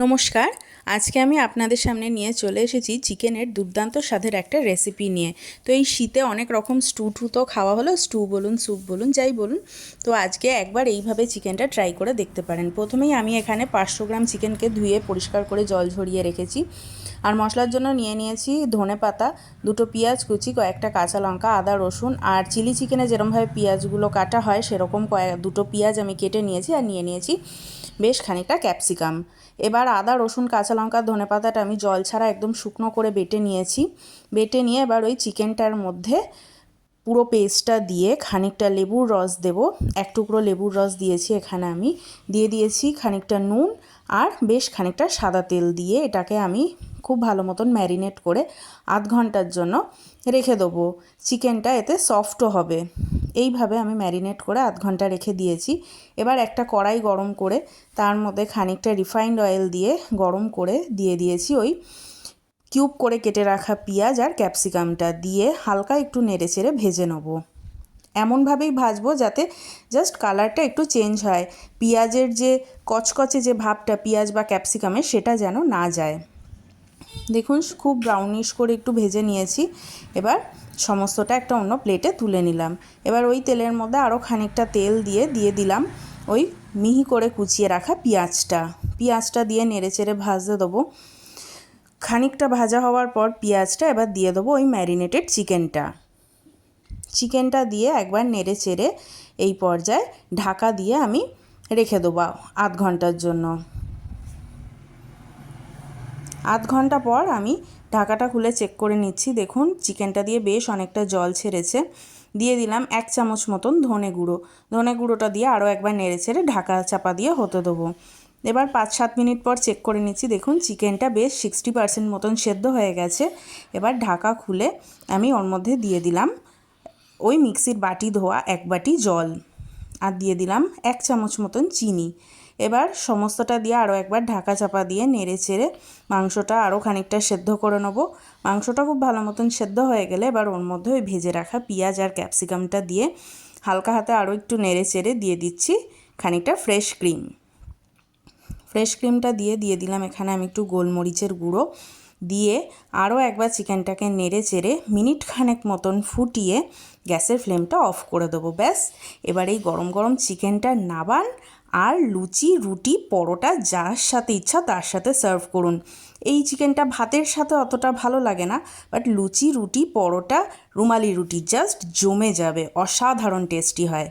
নমস্কার। আজকে আমি আপনাদের সামনে নিয়ে চলে এসেছি চিকেনের দুর্দান্ত স্বাদের একটা রেসিপি নিয়ে। তো এই শীতে অনেক রকম স্টু তো খাওয়া হলো, স্টু বলুন, স্যুপ বলুন, যাই বলুন। তো আজকে একবার এইভাবে চিকেনটা ট্রাই করে দেখতে পারেন। প্রথমেই আমি এখানে 500 গ্রাম চিকেনকে ধুয়ে পরিষ্কার করে জল ঝরিয়ে রেখেছি। আর মশলার জন্য নিয়ে নিয়েছি ধনেপাতা, দুটো পেঁয়াজ কুচি, কয়েকটা কাঁচা লঙ্কা, আদা, রসুন, আর চিলি চিকেনে যেরকমভাবে পেঁয়াজগুলো কাটা হয় সেরকম দুটো পেঁয়াজ আমি কেটে নিয়েছি। আর নিয়ে নিয়েছি বেশ খানিকটা ক্যাপসিকাম। এবার আদা, রসুন, কাঁচা লঙ্কা, ধনেপাতাটা আমি জল ছাড়া একদম শুকনো করে বেটে নিয়েছি। বেটে নিয়ে এবার ওই চিকেনটার মধ্যে পুরো পেস্টটা দিয়ে খানিকটা লেবুর রস দেব। এক টুকরো লেবুর রস দিয়েছি এখানে আমি। দিয়ে দিয়েছি খানিকটা নুন আর বেশ খানিকটা সাদা তেল দিয়ে এটাকে আমি খুব ভালো মতন ম্যারিনেট করে আধ ঘন্টার জন্য রেখে দেবো। চিকেনটা এতে সফটও হবে। এইভাবে আমি ম্যারিনেট করে আধ ঘন্টা রেখে দিয়েছি। এবার একটা কড়াই গরম করে তার মধ্যে খানিকটা রিফাইন্ড অয়েল দিয়ে গরম করে দিয়ে দিয়েছি ওই কিউব করে কেটে রাখা পেঁয়াজ আর ক্যাপসিকামটা দিয়ে হালকা একটু নেড়েচেড়ে ভেজে নেব। এমনভাবেই ভাজবো যাতে জাস্ট কালারটা একটু চেঞ্জ হয়, পেঁয়াজের যে কচকচে যে ভাবটা পেঁয়াজ বা ক্যাপসিকামের সেটা যেন না যায়। দেখুন খুব ব্রাউনিশ করে একটু ভেজে নিয়েছি। এবার সমস্তটা একটা অন্য প্লেটে তুলে নিলাম। এবার ওই তেলের মধ্যে আরও খানিকটা তেল দিয়ে দিলাম ওই মিহি করে কুচিয়ে রাখা পেঁয়াজটা দিয়ে নেড়েচেড়ে ভাজতে দেবো। খানিকটা ভাজা হওয়ার পর পেঁয়াজটা এবার দিয়ে দেবো ওই ম্যারিনেটেড চিকেনটা দিয়ে একবার নেড়ে চেড়ে এই পর্যায়ে ঢাকা দিয়ে আমি রেখে দেবো আধ ঘন্টার জন্য। আধ ঘন্টা পর আমি ঢাকাটা খুলে চেক করে নিচ্ছি। দেখুন চিকেনটা দিয়ে বেশ অনেকটা জল ছেড়েছে। দিয়ে দিলাম 1 চামচ মতন ধনে গুঁড়োটা দিয়ে আরও একবার নেড়ে চেড়ে ঢাকা চাপা দিয়ে হতে দেবো। এবার 5-7 মিনিট পর চেক করে নিচ্ছি। দেখুন চিকেনটা বেশ 60% মতন সেদ্ধ হয়ে গেছে। এবার ঢাকা খুলে আমি ওর মধ্যে দিয়ে দিলাম ওই মিক্সির বাটি ধোয়া 1 বাটি জল আর দিয়ে দিলাম 1 চামচ মতন চিনি। এবার সমস্তটা দিয়ে আরও একবার ঢাকা চাপা দিয়ে নেড়ে চেড়ে মাংসটা আরও খানিকটা সেদ্ধ করে নেব। মাংসটা খুব ভালো মতন সেদ্ধ হয়ে গেলে এবার ওর মধ্যে ওই ভেজে রাখা পেঁয়াজ আর ক্যাপসিকামটা দিয়ে হালকা হাতে আরও একটু নেড়ে চেড়ে দিয়ে দিচ্ছি খানিকটা ফ্রেশ ক্রিমটা দিয়ে দিলাম এখানে আমি একটু গোলমরিচের গুঁড়ো দিয়ে আরও একবার চিকেনটাকে নেড়ে চেড়ে মিনিট খানেক মতন ফুটিয়ে গ্যাসের ফ্লেমটা অফ করে দেবো। ব্যাস, এবার এই গরম গরম চিকেনটা নাবান আর লুচি, রুটি, পরোটা যার সাথে ইচ্ছা তার সাথে সার্ভ করুন। এই চিকেনটা ভাতের সাথে অতটা ভালো লাগে না, বাট লুচি, রুটি, পরোটা, রুমালি রুটি জাস্ট জমে যাবে, অসাধারণ টেস্টি হয়।